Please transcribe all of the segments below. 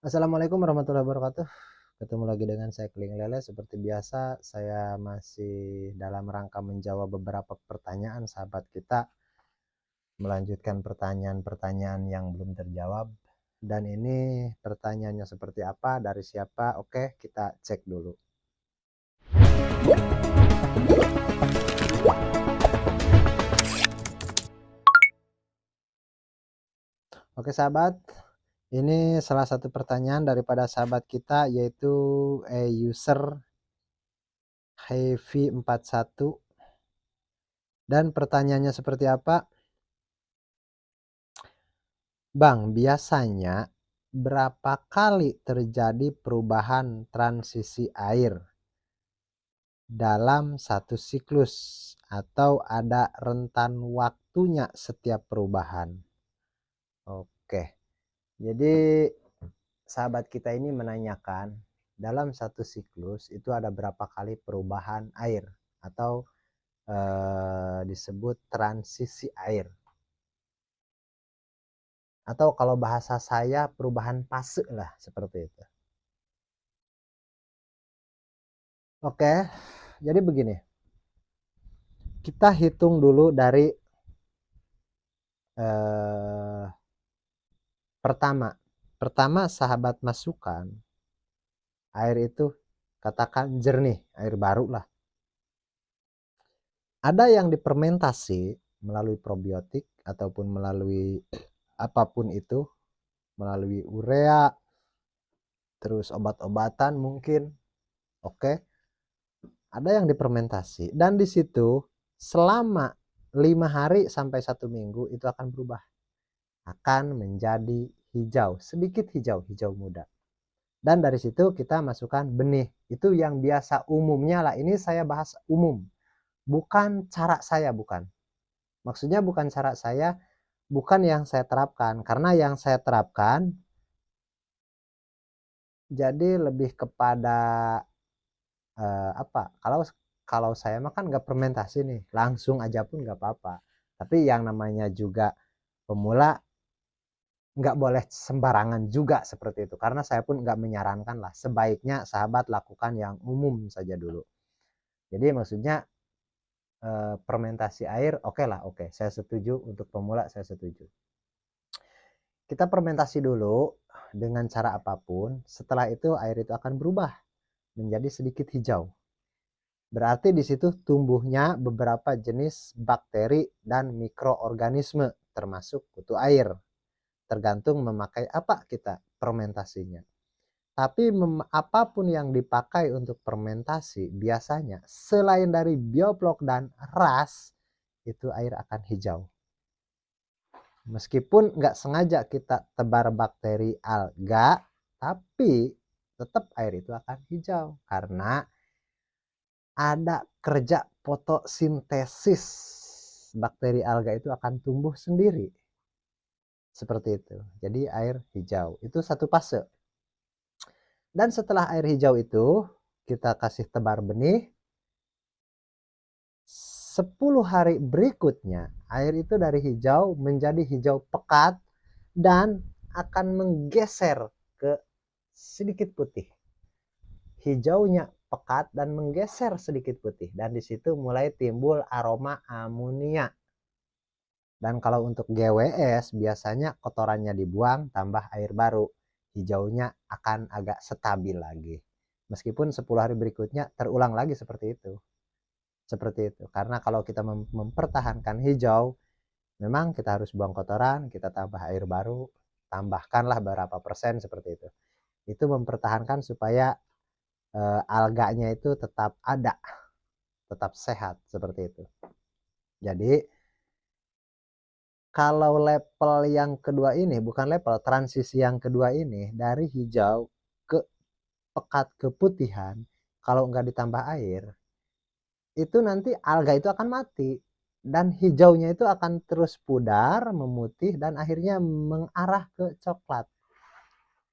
Assalamualaikum warahmatullahi wabarakatuh. Ketemu lagi dengan saya Keling Lele. Seperti biasa, saya masih dalam rangka menjawab beberapa pertanyaan sahabat kita, melanjutkan pertanyaan-pertanyaan yang belum terjawab. Dan ini pertanyaannya seperti apa, dari siapa? Oke, kita cek dulu. Oke sahabat, ini salah satu pertanyaan daripada sahabat kita, yaitu user Heavy41. Dan pertanyaannya seperti apa? Bang, biasanya berapa kali terjadi perubahan transisi air dalam satu siklus, atau ada rentan waktunya setiap perubahan? Oke, jadi sahabat kita ini menanyakan dalam satu siklus itu ada berapa kali perubahan air, atau disebut transisi air, atau kalau bahasa saya perubahan fase lah, seperti itu. Oke, jadi begini, kita hitung dulu dari eh, pertama sahabat masukkan air itu, katakan jernih, air baru lah. Ada yang difermentasi melalui probiotik ataupun melalui apapun itu, melalui urea, terus obat-obatan mungkin. Oke, ada yang difermentasi, dan di situ selama 5 hari sampai 1 minggu itu akan berubah, akan menjadi hijau, sedikit hijau, hijau muda. Dan dari situ kita masukkan benih. Itu yang biasa umumnya lah. Ini saya bahas umum, bukan cara saya, bukan. Maksudnya bukan cara saya, bukan yang saya terapkan. Karena yang saya terapkan jadi lebih kepada apa? Kalau saya mah kan nggak fermentasi nih, langsung aja pun nggak apa-apa. Tapi yang namanya juga pemula, nggak boleh sembarangan juga seperti itu, karena saya pun nggak menyarankan lah, sebaiknya sahabat lakukan yang umum saja dulu. Jadi maksudnya fermentasi air, oke lah, oke, saya setuju. Untuk pemula saya setuju. Kita fermentasi dulu dengan cara apapun, setelah itu air itu akan berubah menjadi sedikit hijau. Berarti di situ tumbuhnya beberapa jenis bakteri dan mikroorganisme, termasuk kutu air. Tergantung memakai apa kita fermentasinya. Tapi apapun yang dipakai untuk fermentasi, biasanya selain dari bioblok dan ras, itu air akan hijau. Meskipun nggak sengaja kita tebar bakteri alga, tapi tetap air itu akan hijau karena ada kerja fotosintesis. Bakteri alga itu akan tumbuh sendiri. Seperti itu. Jadi air hijau. Itu satu fase. Dan setelah air hijau itu, kita kasih tebar benih. 10 hari berikutnya, air itu dari hijau menjadi hijau pekat dan akan menggeser ke sedikit putih. Hijaunya pekat dan menggeser sedikit putih, dan di situ mulai timbul aroma amonia. Dan kalau untuk GWS biasanya kotorannya dibuang, tambah air baru, hijaunya akan agak stabil lagi. Meskipun 10 hari berikutnya terulang lagi seperti itu. Seperti itu. Karena kalau kita mempertahankan hijau, memang kita harus buang kotoran, kita tambah air baru, tambahkanlah berapa persen seperti itu. Itu mempertahankan supaya alganya itu tetap ada, tetap sehat seperti itu. Jadi kalau level yang kedua ini, bukan level, transisi yang kedua ini, dari hijau ke pekat keputihan, kalau nggak ditambah air, itu nanti alga itu akan mati. Dan hijaunya itu akan terus pudar, memutih, dan akhirnya mengarah ke coklat.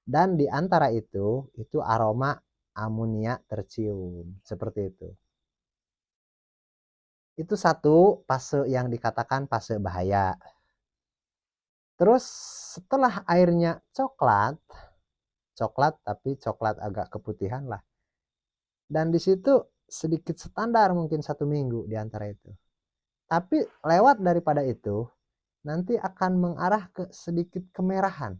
Dan di antara itu aroma amonia tercium. Seperti itu. Itu satu fase yang dikatakan fase bahaya. Terus setelah airnya coklat, coklat tapi coklat agak keputihan lah. Dan di situ sedikit standar mungkin 1 minggu di antara itu. Tapi lewat daripada itu nanti akan mengarah ke sedikit kemerahan.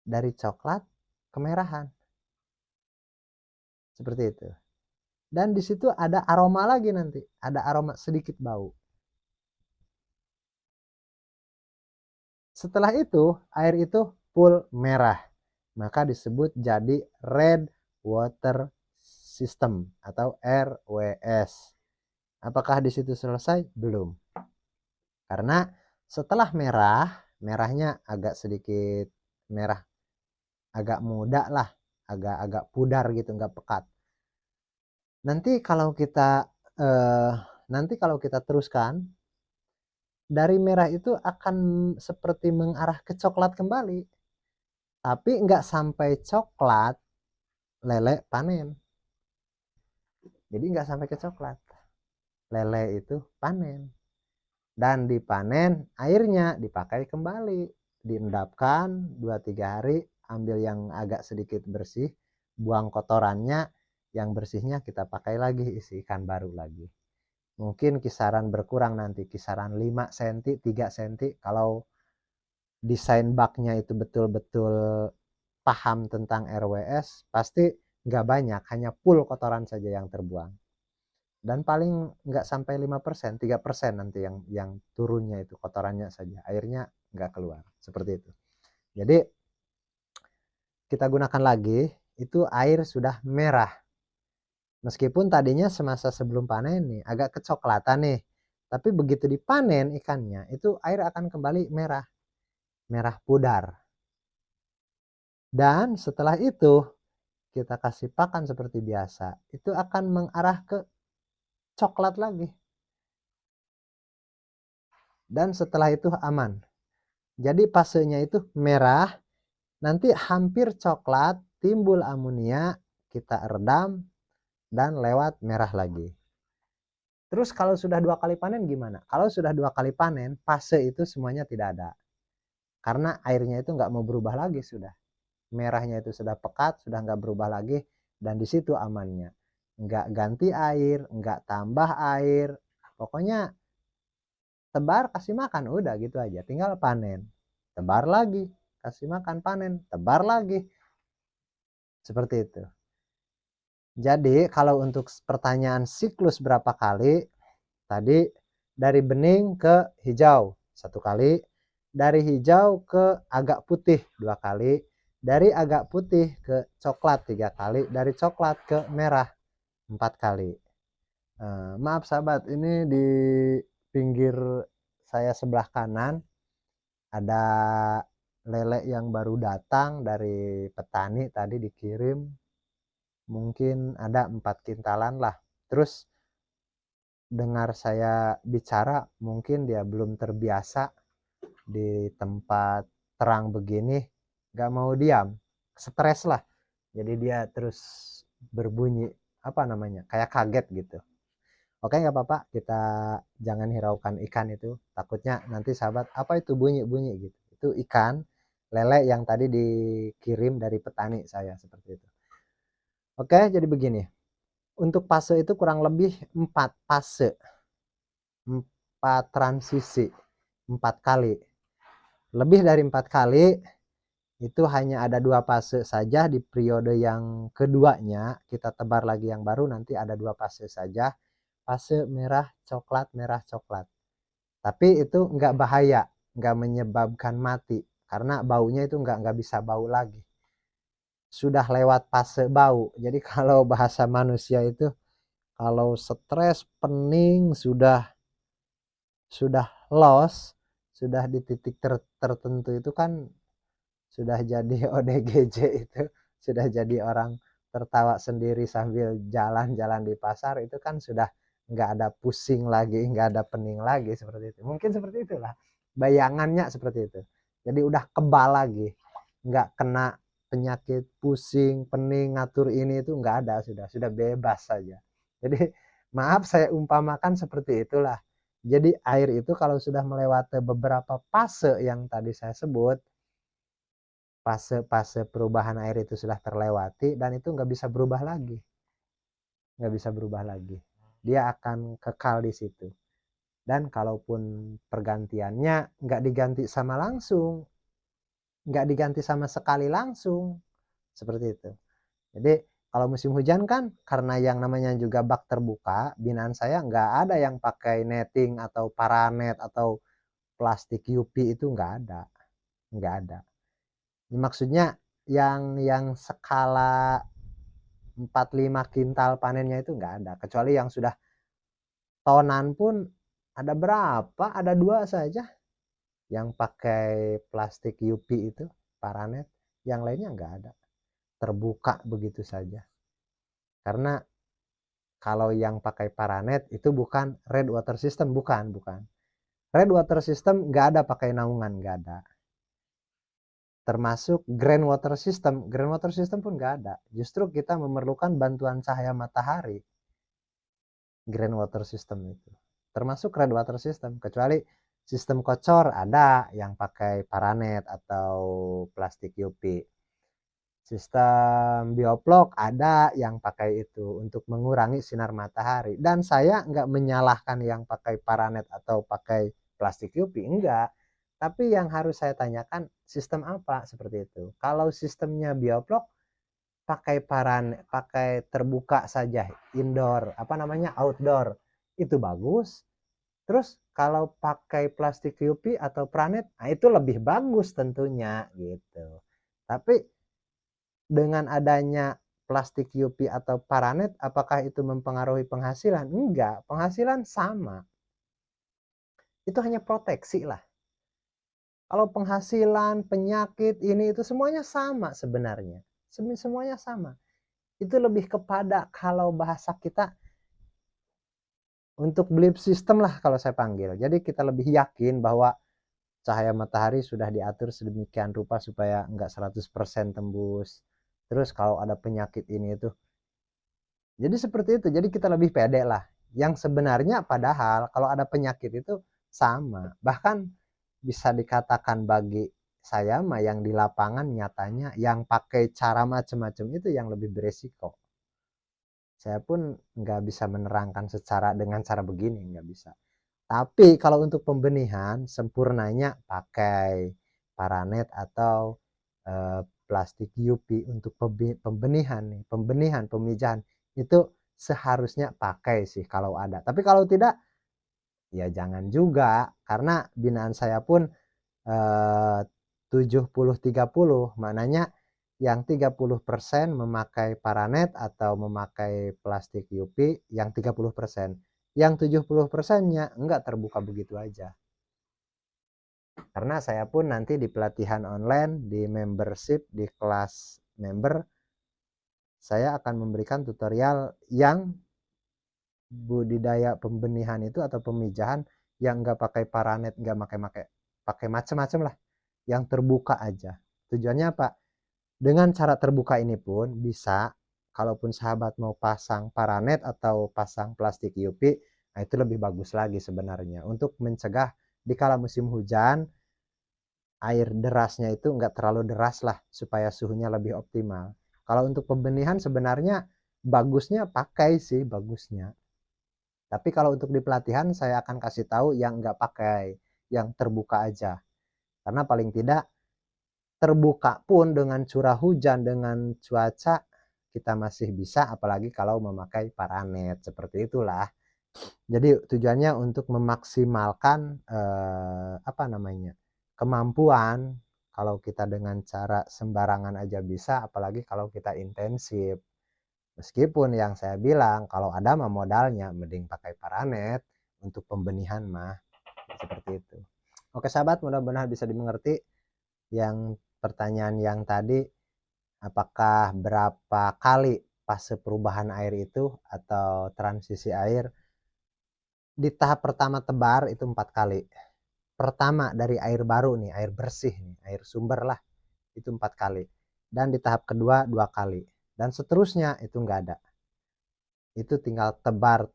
Dari coklat kemerahan. Seperti itu. Dan di situ ada aroma lagi nanti, ada aroma sedikit bau. Setelah itu, air itu full merah. Maka disebut jadi red water system atau RWS. Apakah di situ selesai? Belum. Karena setelah merah, merahnya agak sedikit merah, agak muda lah, agak pudar gitu, nggak pekat. Nanti kalau kita teruskan, dari merah itu akan seperti mengarah ke coklat kembali. Tapi nggak sampai coklat, lele panen. Jadi nggak sampai ke coklat. Lele itu panen. Dan dipanen, airnya dipakai kembali. Diendapkan 2-3 hari, ambil yang agak sedikit bersih, buang kotorannya, yang bersihnya kita pakai lagi, isi ikan baru lagi. Mungkin kisaran berkurang nanti, kisaran 5 cm, 3 cm. Kalau desain baknya itu betul-betul paham tentang RWS, pasti nggak banyak, hanya full kotoran saja yang terbuang. Dan paling nggak sampai 5%, 3% nanti yang turunnya itu kotorannya saja, airnya nggak keluar, seperti itu. Jadi kita gunakan lagi, itu air sudah merah. Meskipun tadinya semasa sebelum panen nih agak kecoklatan nih, tapi begitu dipanen ikannya itu air akan kembali merah, merah pudar. Dan setelah itu kita kasih pakan seperti biasa, itu akan mengarah ke coklat lagi. Dan setelah itu aman. Jadi fasenya itu merah, nanti hampir coklat, timbul amonia, kita redam, dan lewat merah lagi. Terus kalau sudah 2 kali panen gimana? Kalau sudah 2 kali panen, fase itu semuanya tidak ada. Karena airnya itu nggak mau berubah lagi sudah. Merahnya itu sudah pekat, sudah nggak berubah lagi, dan di situ amannya. Nggak ganti air, nggak tambah air, pokoknya tebar kasih makan, udah gitu aja. Tinggal panen, tebar lagi, kasih makan, panen, tebar lagi. Seperti itu. Jadi kalau untuk pertanyaan siklus berapa kali, tadi dari bening ke hijau 1 kali, dari hijau ke agak putih 2 kali, dari agak putih ke coklat 3 kali, dari coklat ke merah 4 kali. Maaf sahabat, ini di pinggir saya sebelah kanan ada lele yang baru datang dari petani, tadi dikirim mungkin ada 4 kintalan lah. Terus dengar saya bicara, mungkin dia belum terbiasa di tempat terang begini, gak mau diam, stres lah. Jadi dia terus berbunyi, apa namanya, kayak kaget gitu. Oke, nggak apa-apa, kita jangan hiraukan ikan itu, takutnya nanti sahabat, apa itu bunyi-bunyi gitu. Itu ikan lele yang tadi dikirim dari petani saya, seperti itu. Oke, jadi begini. Untuk fase itu kurang lebih 4 fase. 4 transisi. 4 kali. Lebih dari 4 kali, itu hanya ada 2 fase saja di periode yang keduanya. Kita tebar lagi yang baru, nanti ada 2 fase saja. Fase merah coklat, merah coklat. Tapi itu nggak bahaya, nggak menyebabkan mati. Karena baunya itu nggak bisa bau lagi. Sudah lewat fase bau. Jadi kalau bahasa manusia itu, kalau stres, pening, sudah loss, sudah di titik tertentu itu kan sudah jadi ODGJ itu, sudah jadi orang tertawa sendiri sambil jalan-jalan di pasar, itu kan sudah nggak ada pusing lagi, nggak ada pening lagi, seperti itu. Mungkin seperti itulah bayangannya, seperti itu. Jadi udah kebal lagi, nggak kena penyakit pusing, pening, ngatur ini itu nggak ada, sudah bebas saja. Jadi maaf saya umpamakan seperti itulah. Jadi air itu kalau sudah melewati beberapa fase yang tadi saya sebut, fase perubahan air itu sudah terlewati dan itu nggak bisa berubah lagi, dia akan kekal di situ. Dan kalaupun pergantiannya nggak diganti sama langsung, nggak diganti sama sekali langsung, seperti itu. Jadi kalau musim hujan kan karena yang namanya juga bak terbuka, binaan saya nggak ada yang pakai netting atau paranet atau plastik UP, itu nggak ada. Maksudnya yang skala 4-5 kintal panennya itu nggak ada, kecuali yang sudah tonan pun ada berapa, ada 2 saja yang pakai plastik UP itu, paranet, yang lainnya nggak ada, terbuka begitu saja. Karena kalau yang pakai paranet itu bukan red water system, bukan. Red water system nggak ada pakai naungan, nggak ada. Termasuk grand water system pun nggak ada. Justru kita memerlukan bantuan cahaya matahari grand water system itu. Termasuk red water system, kecuali sistem kocor ada yang pakai paranet atau plastik UP. Sistem bioplok ada yang pakai itu untuk mengurangi sinar matahari. Dan saya nggak menyalahkan yang pakai paranet atau pakai plastik UV, enggak. Tapi yang harus saya tanyakan sistem apa seperti itu. Kalau sistemnya bioplok pakai paranet, pakai terbuka saja, indoor, outdoor, itu bagus. Terus kalau pakai plastik UV atau paranet, nah itu lebih bagus tentunya gitu. Tapi dengan adanya plastik UV atau paranet, apakah itu mempengaruhi penghasilan? Enggak, penghasilan sama. Itu hanya proteksi lah. Kalau penghasilan, penyakit, ini itu semuanya sama sebenarnya. Semuanya sama. Itu lebih kepada kalau bahasa kita untuk belief system lah kalau saya panggil. Jadi kita lebih yakin bahwa cahaya matahari sudah diatur sedemikian rupa supaya enggak 100% tembus. Terus kalau ada penyakit ini itu, jadi seperti itu. Jadi kita lebih pede lah. Yang sebenarnya padahal kalau ada penyakit itu sama. Bahkan bisa dikatakan bagi saya mah yang di lapangan nyatanya yang pakai cara macam-macam itu yang lebih beresiko. Saya pun nggak bisa menerangkan dengan cara begini, nggak bisa. Tapi kalau untuk pembenihan sempurnanya pakai paranet atau plastik UV untuk pembenihan nih, pemijahan itu seharusnya pakai sih kalau ada. Tapi kalau tidak ya jangan juga, karena binaan saya pun 70-30, maknanya yang 30% memakai paranet atau memakai plastik UV, yang 30%. Yang 70%-nya enggak terbuka begitu aja. Karena saya pun nanti di pelatihan online, di membership, di kelas member, saya akan memberikan tutorial yang budidaya pembenihan itu atau pemijahan yang enggak pakai paranet, enggak pakai macam-macam lah, yang terbuka aja. Tujuannya apa? Dengan cara terbuka ini pun bisa, kalaupun sahabat mau pasang paranet atau pasang plastik UV, nah itu lebih bagus lagi sebenarnya untuk mencegah di kala musim hujan air derasnya itu enggak terlalu deras lah supaya suhunya lebih optimal. Kalau untuk pembenihan sebenarnya bagusnya pakai sih, bagusnya. Tapi kalau untuk di pelatihan saya akan kasih tahu yang enggak pakai, yang terbuka aja. Karena paling tidak terbuka pun dengan curah hujan, dengan cuaca kita masih bisa, apalagi kalau memakai paranet seperti itulah. Jadi tujuannya untuk memaksimalkan kemampuan. Kalau kita dengan cara sembarangan aja bisa, apalagi kalau kita intensif. Meskipun yang saya bilang kalau ada mah modalnya mending pakai paranet untuk pembenihan mah, seperti itu. Oke sahabat, mudah-mudahan bisa dimengerti. Yang pertanyaan yang tadi, apakah berapa kali fase perubahan air itu atau transisi air? Di tahap pertama tebar itu 4 kali. Pertama dari air baru nih, air bersih nih, air sumber lah, itu 4 kali. Dan di tahap kedua 2 kali. Dan seterusnya itu enggak ada. Itu tinggal tebar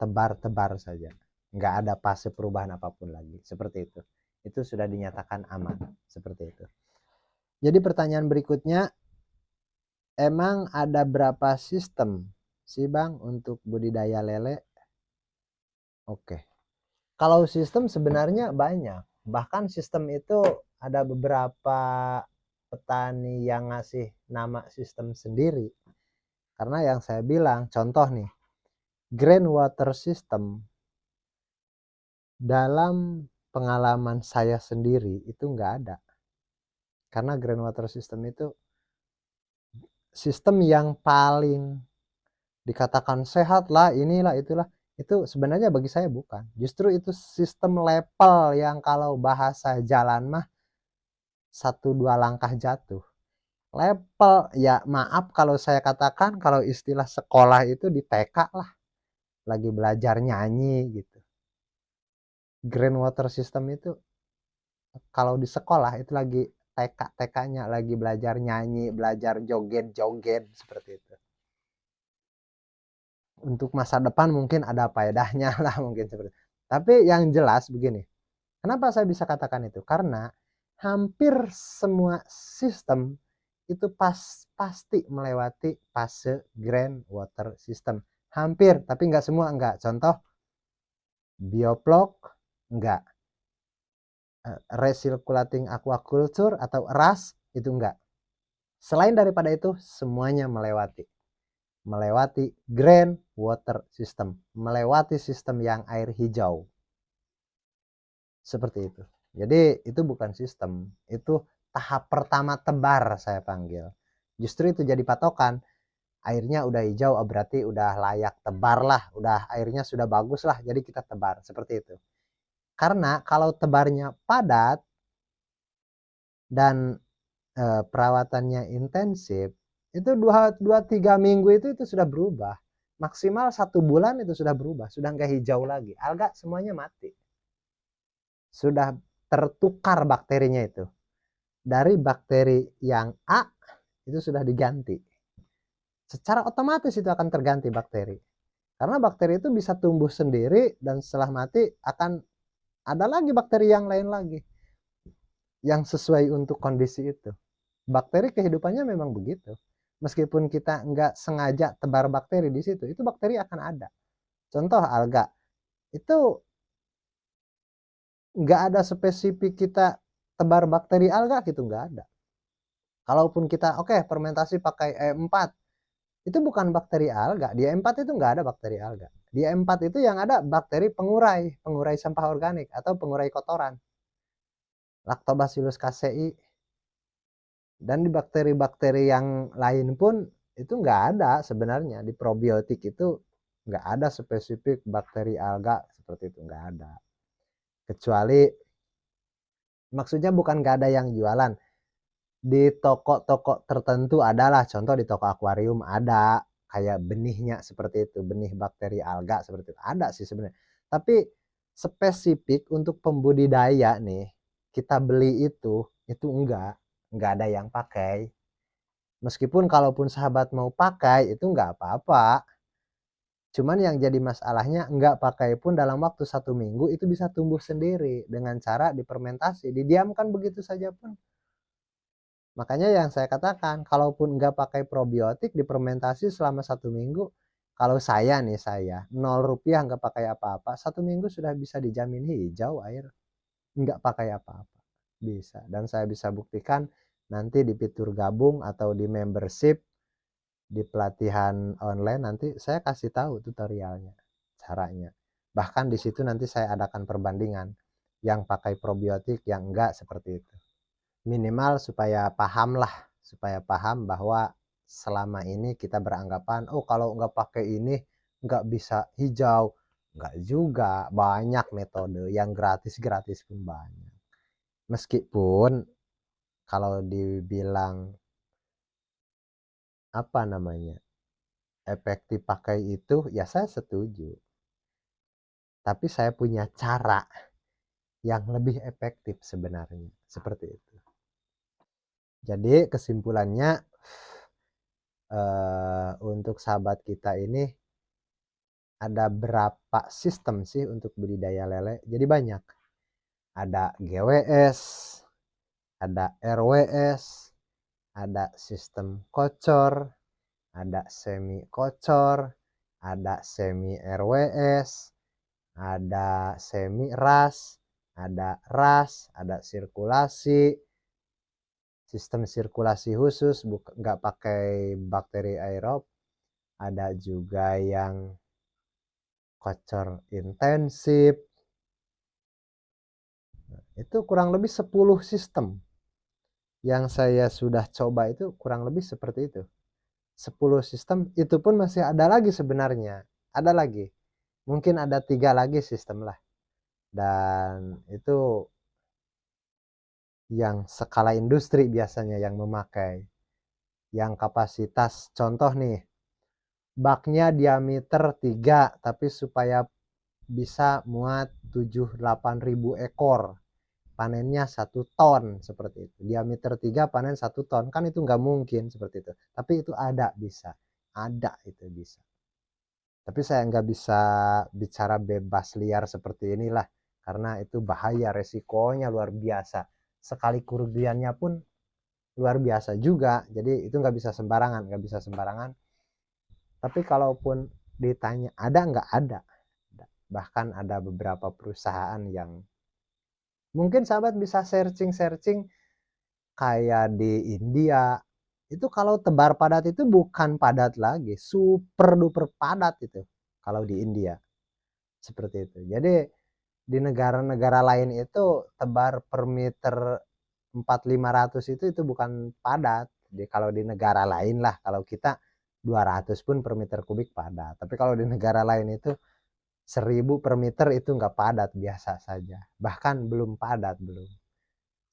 saja. Enggak ada fase perubahan apapun lagi. Seperti itu. Itu sudah dinyatakan aman. Seperti itu. Jadi pertanyaan berikutnya, emang ada berapa sistem sih Bang untuk budidaya lele? Oke. Kalau sistem sebenarnya banyak. Bahkan sistem itu ada beberapa petani yang ngasih nama sistem sendiri. Karena yang saya bilang, contoh nih, groundwater system dalam pengalaman saya sendiri itu nggak ada. Karena groundwater system itu sistem yang paling dikatakan sehat lah, inilah itulah, itu sebenarnya bagi saya bukan. Justru itu sistem level yang kalau bahasa jalan mah 1-2 langkah jatuh. Level, ya maaf kalau saya katakan, kalau istilah sekolah itu di TK lah, lagi belajar nyanyi gitu. Groundwater system itu kalau di sekolah itu lagi TK-TK-nya lagi belajar nyanyi, belajar joget-joget seperti itu. Untuk masa depan mungkin ada faedahnya lah mungkin seperti itu. Tapi yang jelas begini, kenapa saya bisa katakan itu? Karena hampir semua sistem itu pasti melewati fase groundwater system. Hampir, tapi nggak semua enggak. Contoh, bioflok enggak. Recirculating aquaculture atau RAS itu enggak. Selain daripada itu, semuanya melewati groundwater system, melewati sistem yang air hijau. Seperti itu. Jadi itu bukan sistem, itu tahap pertama tebar saya panggil. Justru itu jadi patokan. Airnya udah hijau, berarti udah layak tebar lah, udah airnya sudah bagus lah, jadi kita tebar seperti itu. Karena kalau tebarnya padat dan perawatannya intensif, itu 2-3 minggu itu sudah berubah. Maksimal 1 bulan itu sudah berubah, sudah nggak hijau lagi. Alga semuanya mati. Sudah tertukar bakterinya itu. Dari bakteri yang A itu sudah diganti. Secara otomatis itu akan terganti bakteri. Karena bakteri itu bisa tumbuh sendiri dan setelah mati akan ada lagi bakteri yang lain lagi yang sesuai untuk kondisi itu. Bakteri kehidupannya memang begitu. Meskipun kita nggak sengaja tebar bakteri di situ, itu bakteri akan ada. Contoh alga, itu nggak ada spesifik kita tebar bakteri alga gitu, nggak ada. Kalaupun kita fermentasi pakai E4, itu bukan bakteri alga. Di E4 itu nggak ada bakteri alga. Di E4 itu yang ada bakteri pengurai sampah organik atau pengurai kotoran. Lactobacillus casei. Dan di bakteri-bakteri yang lain pun itu nggak ada sebenarnya. Di probiotik itu nggak ada spesifik bakteri alga seperti itu, nggak ada. Kecuali maksudnya bukan nggak ada yang jualan. Di toko-toko tertentu adalah, contoh di toko akuarium ada kayak benihnya seperti itu, benih bakteri alga seperti itu. Ada sih sebenarnya. Tapi spesifik untuk pembudidaya nih, kita beli itu enggak ada yang pakai. Meskipun kalaupun sahabat mau pakai itu enggak apa-apa. Cuman yang jadi masalahnya enggak pakai pun dalam waktu 1 minggu itu bisa tumbuh sendiri dengan cara difermentasi, didiamkan begitu saja pun. Makanya yang saya katakan, kalaupun enggak pakai probiotik difermentasi selama 1 minggu, kalau saya 0 rupiah enggak pakai apa-apa, 1 minggu sudah bisa dijamin hijau air, enggak pakai apa-apa, bisa. Dan saya bisa buktikan nanti di fitur gabung atau di membership, di pelatihan online nanti saya kasih tahu tutorialnya, caranya. Bahkan di situ nanti saya adakan perbandingan yang pakai probiotik yang enggak seperti itu. Minimal supaya paham bahwa selama ini kita beranggapan kalau nggak pakai ini nggak bisa hijau. Nggak juga, banyak metode yang gratis pun banyak. Meskipun kalau dibilang efektif pakai itu, ya saya setuju. Tapi saya punya cara yang lebih efektif sebenarnya, seperti itu. Jadi kesimpulannya, untuk sahabat kita ini ada berapa sistem sih untuk budidaya lele? Jadi banyak. Ada GWS, ada RWS, ada sistem kocor, ada semi kocor, ada semi RWS, ada semi ras, ada sirkulasi, sistem sirkulasi khusus, nggak pakai bakteri aerob, ada juga yang kocor intensif. Itu kurang lebih 10 sistem yang saya sudah coba, itu kurang lebih seperti itu. 10 sistem, itu pun masih ada lagi sebenarnya. Ada lagi. Mungkin ada 3 lagi sistem lah. Dan itu yang skala industri biasanya yang memakai. Yang kapasitas, contoh nih, baknya diameter 3, tapi supaya bisa muat 7-8 ribu ekor. Panennya 1 ton seperti itu. Diameter 3 panen 1 ton. Kan itu nggak mungkin seperti itu. Tapi itu ada, bisa. Ada, itu bisa. Tapi saya nggak bisa bicara bebas liar seperti inilah. Karena itu bahaya, resikonya luar biasa. Sekali kerugiannya pun luar biasa juga. Jadi itu nggak bisa sembarangan. Nggak bisa sembarangan. Tapi kalaupun ditanya ada nggak, ada. Bahkan ada beberapa perusahaan yang mungkin sahabat bisa searching-searching kayak di India. Itu kalau tebar padat itu bukan padat lagi, super duper padat itu kalau di India. Seperti itu. Jadi di negara-negara lain itu tebar per meter 400-500 itu bukan padat. Jadi kalau di negara lain lah, kalau kita 200 pun per meter kubik padat. Tapi kalau di negara lain itu 1000 per meter itu nggak padat, biasa saja. Bahkan belum padat, belum.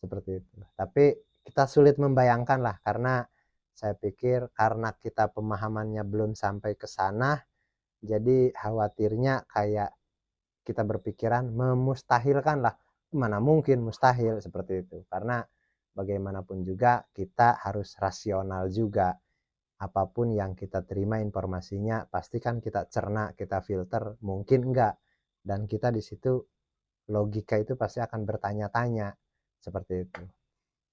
Seperti itu. Tapi kita sulit membayangkan lah, karena saya pikir karena kita pemahamannya belum sampai ke sana, jadi khawatirnya kayak kita berpikiran memustahilkan lah. Mana mungkin mustahil seperti itu. Karena bagaimanapun juga kita harus rasional juga. Apapun yang kita terima informasinya pastikan kita cerna, kita filter, mungkin enggak. Dan kita di situ logika itu pasti akan bertanya-tanya seperti itu.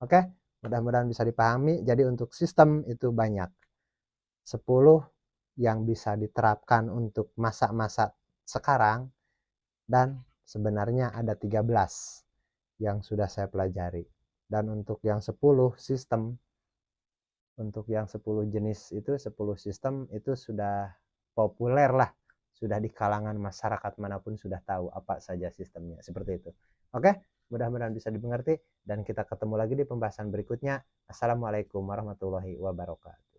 Oke, mudah-mudahan bisa dipahami. Jadi untuk sistem itu banyak. 10 yang bisa diterapkan untuk masa-masa sekarang, dan sebenarnya ada 13 yang sudah saya pelajari. Dan untuk yang 10 sistem, untuk yang 10 jenis itu, 10 sistem itu sudah populer lah. Sudah di kalangan masyarakat manapun sudah tahu apa saja sistemnya. Seperti itu. Oke, mudah-mudahan bisa dimengerti. Dan kita ketemu lagi di pembahasan berikutnya. Assalamualaikum warahmatullahi wabarakatuh.